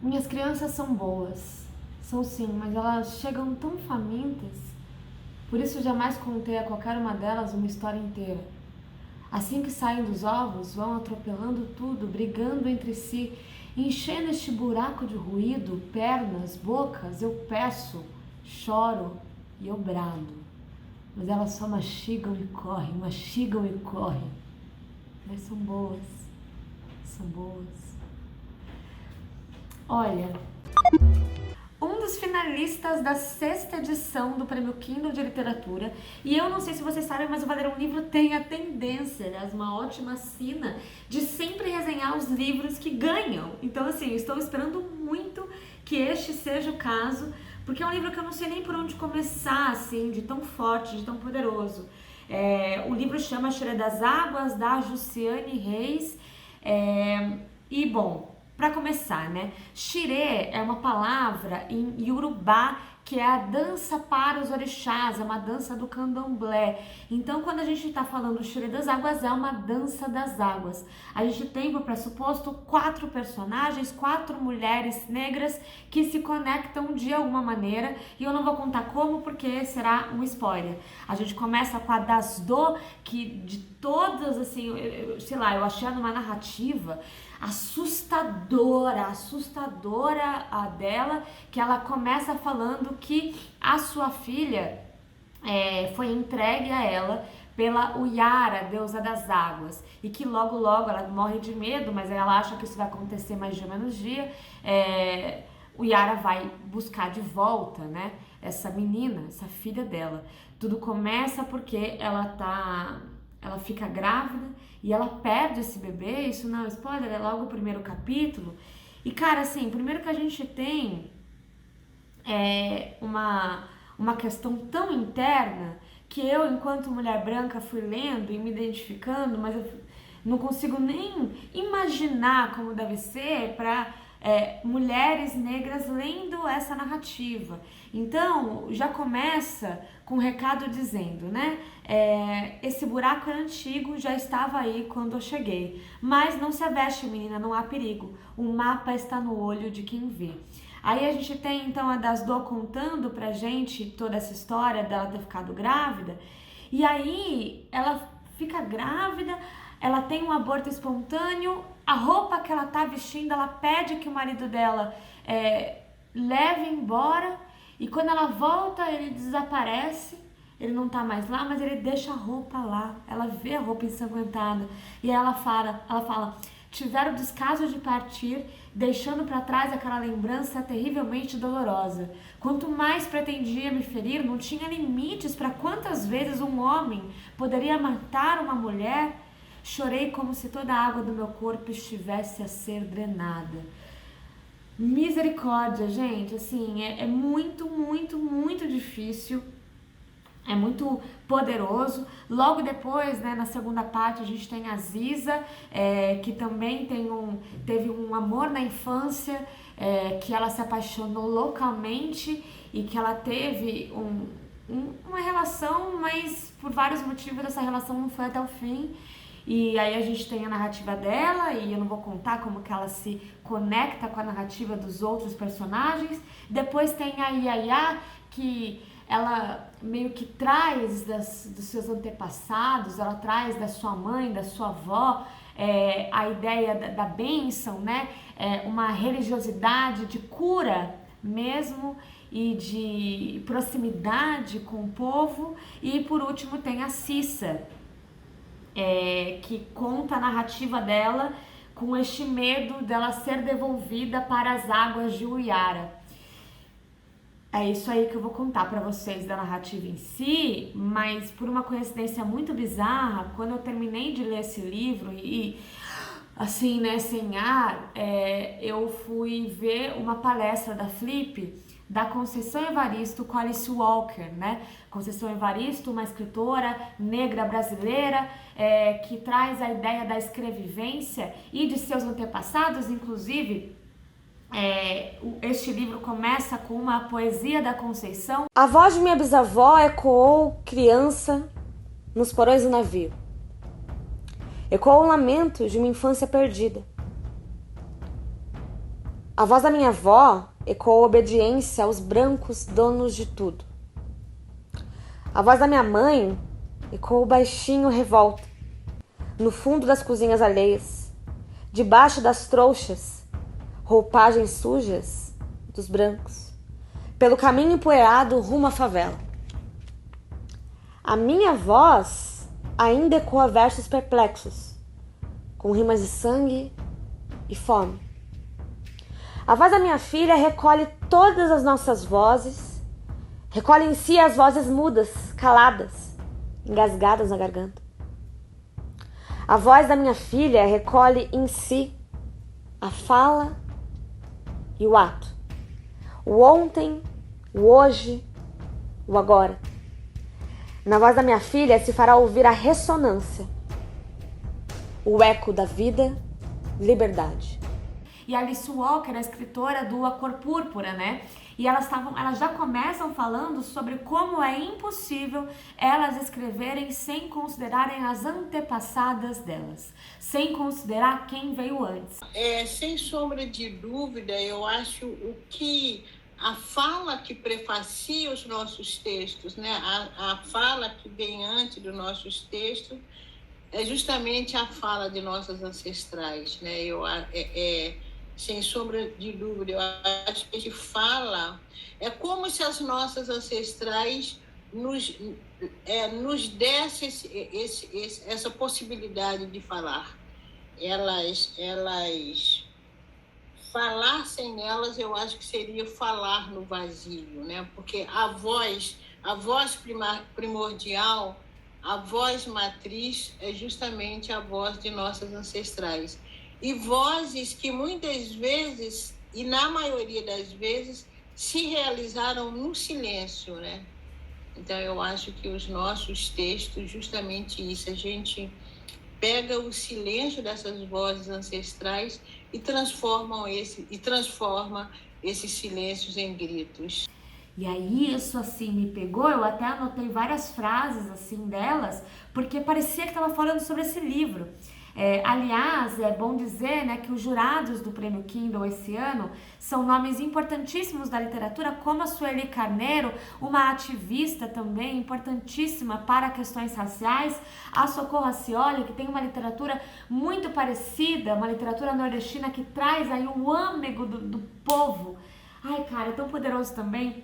Minhas crianças são boas, são sim, mas elas chegam tão famintas, por isso jamais contei a qualquer uma delas uma história inteira. Assim que saem dos ovos, vão atropelando tudo, brigando entre si, enchendo este buraco de ruído, pernas, bocas, eu peço, choro e eu brado. Mas elas só mastigam e correm, mastigam e correm. Mas são boas, são boas. Olha, um dos finalistas da 6ª edição do Prêmio Kindle de Literatura, e eu não sei se vocês sabem, mas o Valer um Livro tem a tendência, aliás, uma ótima sina, de sempre resenhar os livros que ganham. Então, assim, eu estou esperando muito que este seja o caso, porque é um livro que eu não sei nem por onde começar, assim, de tão forte, de tão poderoso. O livro chama Choré das Águas, da Jussiane Reis, e, bom, para começar, né? Xirê é uma palavra em Iorubá que é a dança para os orixás, é uma dança do candomblé. Então, quando a gente está falando Xirê das Águas, é uma dança das águas. A gente tem por pressuposto 4 personagens, 4 mulheres negras que se conectam de alguma maneira, e eu não vou contar como porque será um spoiler. A gente começa com a Dasdô, que de todas, assim, sei lá, eu achei numa narrativa assustadora a dela, que ela começa falando que a sua filha foi entregue a ela pela Uyara, deusa das águas, e que logo ela morre de medo, mas ela acha que isso vai acontecer mais dia menos dia. Uyara vai buscar de volta, né, essa menina, essa filha dela. Tudo começa porque ela fica grávida e ela perde esse bebê. Isso não é spoiler, é logo o primeiro capítulo. E, cara, assim, primeiro que a gente tem uma questão tão interna que eu, enquanto mulher branca, fui lendo e me identificando, mas eu não consigo nem imaginar como deve ser para mulheres negras lendo essa narrativa. Então, já começa com um recado dizendo, né? Esse buraco é antigo, já estava aí quando eu cheguei. Mas não se aveste, menina, não há perigo. O mapa está no olho de quem vê. Aí a gente tem então a Dasdô contando pra gente toda essa história dela ter ficado grávida. E aí ela fica grávida, ela tem um aborto espontâneo, a roupa que ela tá vestindo, ela pede que o marido dela leve embora, e quando ela volta ele desaparece, ele não tá mais lá, mas ele deixa a roupa lá, ela vê a roupa ensanguentada, e aí ela fala, tiveram o descaso de partir, deixando para trás aquela lembrança terrivelmente dolorosa. Quanto mais pretendia me ferir, não tinha limites para quantas vezes um homem poderia matar uma mulher. Chorei como se toda a água do meu corpo estivesse a ser drenada. Misericórdia, gente, assim, é muito, muito, muito difícil. É muito poderoso. Logo depois, né, na segunda parte, a gente tem a Ziza, que também teve um amor na infância, que ela se apaixonou loucamente e que ela teve uma relação, mas por vários motivos essa relação não foi até o fim. E aí a gente tem a narrativa dela, e eu não vou contar como que ela se conecta com a narrativa dos outros personagens. Depois tem a Yaya, que ela meio que traz dos seus antepassados, ela traz da sua mãe, da sua avó, a ideia da bênção, né? Uma religiosidade de cura mesmo e de proximidade com o povo. E por último tem a Cissa, que conta a narrativa dela com este medo dela ser devolvida para as águas de Uyara. É isso aí que eu vou contar pra vocês da narrativa em si, mas por uma coincidência muito bizarra, quando eu terminei de ler esse livro e assim, né, sem ar, eu fui ver uma palestra da Flip, da Conceição Evaristo com Alice Walker, né? Conceição Evaristo, uma escritora negra brasileira, que traz a ideia da escrevivência e de seus antepassados, inclusive. Este livro começa com uma poesia da Conceição. A voz de minha bisavó ecoou criança nos porões do navio. Ecoou o lamento de uma infância perdida. A voz da minha avó ecoou obediência aos brancos donos de tudo. A voz da minha mãe ecoou baixinho revolta, no fundo das cozinhas alheias, debaixo das trouxas, roupagens sujas dos brancos, pelo caminho empoeirado rumo à favela. A minha voz ainda ecoa versos perplexos, com rimas de sangue e fome. A voz da minha filha recolhe todas as nossas vozes, recolhe em si as vozes mudas, caladas, engasgadas na garganta. A voz da minha filha recolhe em si a fala e o ato, o ontem, o hoje, o agora. Na voz da minha filha se fará ouvir a ressonância, o eco da vida, liberdade. E a Alice Walker, a escritora do A Cor Púrpura, né? E elas já começam falando sobre como é impossível elas escreverem sem considerarem as antepassadas delas, sem considerar quem veio antes. Sem sombra de dúvida, eu acho a fala que prefacia os nossos textos, né? A fala que vem antes dos nossos textos é justamente a fala de nossas ancestrais, né? Sem sombra de dúvida, eu acho que a gente fala, é como se as nossas ancestrais nos dessem essa possibilidade de falar. Elas falar sem elas, eu acho que seria falar no vazio, né? Porque a voz primordial, a voz matriz é justamente a voz de nossas ancestrais. E vozes que muitas vezes, e na maioria das vezes, se realizaram no silêncio, né? Então, eu acho que os nossos textos, justamente isso, a gente pega o silêncio dessas vozes ancestrais e transforma esses silêncios em gritos. E aí isso assim me pegou, eu até anotei várias frases assim delas, porque parecia que estava falando sobre esse livro. Aliás, é bom dizer, né, que os jurados do Prêmio Kindle esse ano são nomes importantíssimos da literatura, como a Sueli Carneiro, uma ativista também importantíssima para questões raciais, a Socorro Acioli, que tem uma literatura muito parecida, uma literatura nordestina que traz aí o âmago do povo. Ai, cara, é tão poderoso também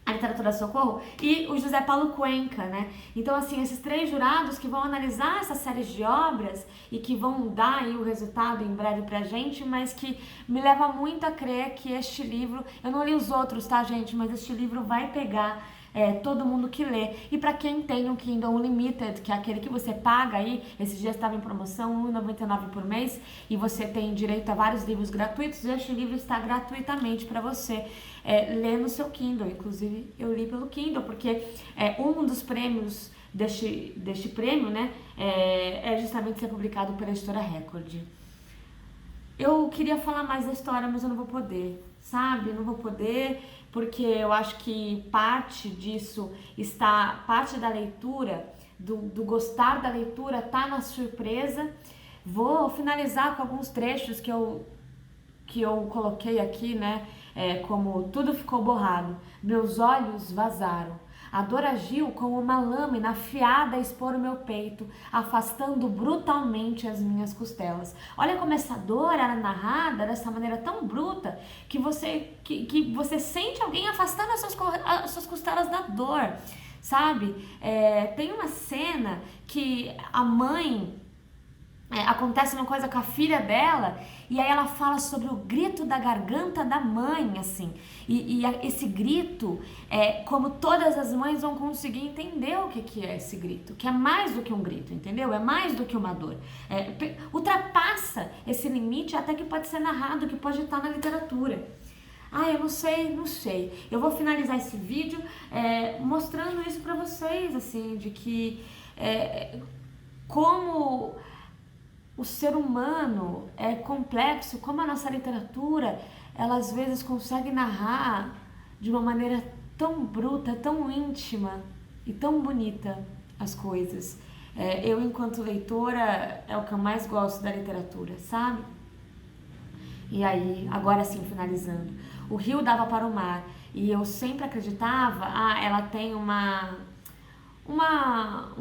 a literatura Socorro, e o José Paulo Cuenca, né? Então, assim, esses três jurados que vão analisar essas séries de obras e que vão dar aí o resultado em breve pra gente, mas que me leva muito a crer que este livro, eu não li os outros, tá, gente? Mas este livro vai pegar todo mundo que lê. E para quem tem o Kindle Unlimited, que é aquele que você paga aí, esses dias estava em promoção, R$ 1,99 por mês, e você tem direito a vários livros gratuitos, este livro está gratuitamente para você ler no seu Kindle. Inclusive, eu li pelo Kindle, porque um dos prêmios deste prêmio, né, é justamente ser publicado pela Editora Record. Eu queria falar mais da história, mas eu não vou poder, sabe? Eu não vou poder, porque eu acho que parte disso parte da leitura, do gostar da leitura, tá na surpresa. Vou finalizar com alguns trechos que eu coloquei aqui, né? Como tudo ficou borrado, meus olhos vazaram. A dor agiu como uma lâmina afiada a expor o meu peito, afastando brutalmente as minhas costelas. Olha como essa dor era narrada dessa maneira tão bruta que você sente alguém afastando as suas costelas da dor, sabe? Tem uma cena que a mãe... acontece uma coisa com a filha dela e aí ela fala sobre o grito da garganta da mãe, assim, esse grito, como todas as mães vão conseguir entender o que é esse grito, que é mais do que um grito, entendeu? É mais do que uma dor, ultrapassa esse limite até que pode ser narrado, que pode estar na literatura. Eu não sei. Eu vou finalizar esse vídeo mostrando isso pra vocês, assim, de que como o ser humano é complexo, como a nossa literatura, ela às vezes consegue narrar de uma maneira tão bruta, tão íntima e tão bonita as coisas. Eu, enquanto leitora, é o que eu mais gosto da literatura, sabe? E aí, agora sim, finalizando, o rio dava para o mar e eu sempre acreditava, ela tem um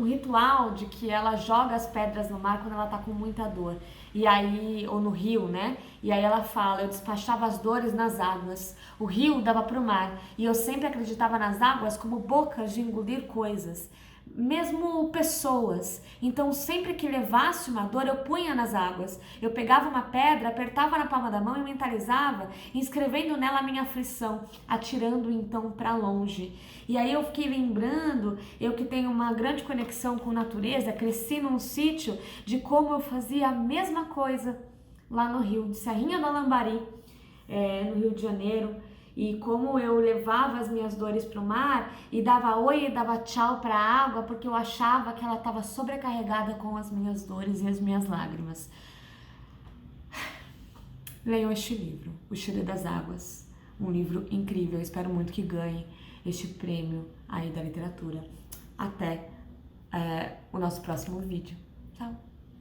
ritual de que ela joga as pedras no mar quando ela tá com muita dor. E aí, ou no rio, né? E aí ela fala, eu despachava as dores nas águas. O rio dava pro mar. E eu sempre acreditava nas águas como bocas de engolir coisas. Mesmo pessoas. Então, sempre que levasse uma dor, eu punha nas águas. Eu pegava uma pedra, apertava na palma da mão e mentalizava, inscrevendo nela a minha aflição, atirando então para longe. E aí eu fiquei lembrando, eu que tenho uma grande conexão com natureza, cresci num sítio, de como eu fazia a mesma coisa lá no Rio, de Serrinha do Alambari, no Rio de Janeiro. E como eu levava as minhas dores para o mar e dava oi e dava tchau para a água, porque eu achava que ela estava sobrecarregada com as minhas dores e as minhas lágrimas. Leiam este livro, O Cheiro das Águas. Um livro incrível, eu espero muito que ganhe este prêmio aí da literatura. Até o nosso próximo vídeo. Tchau!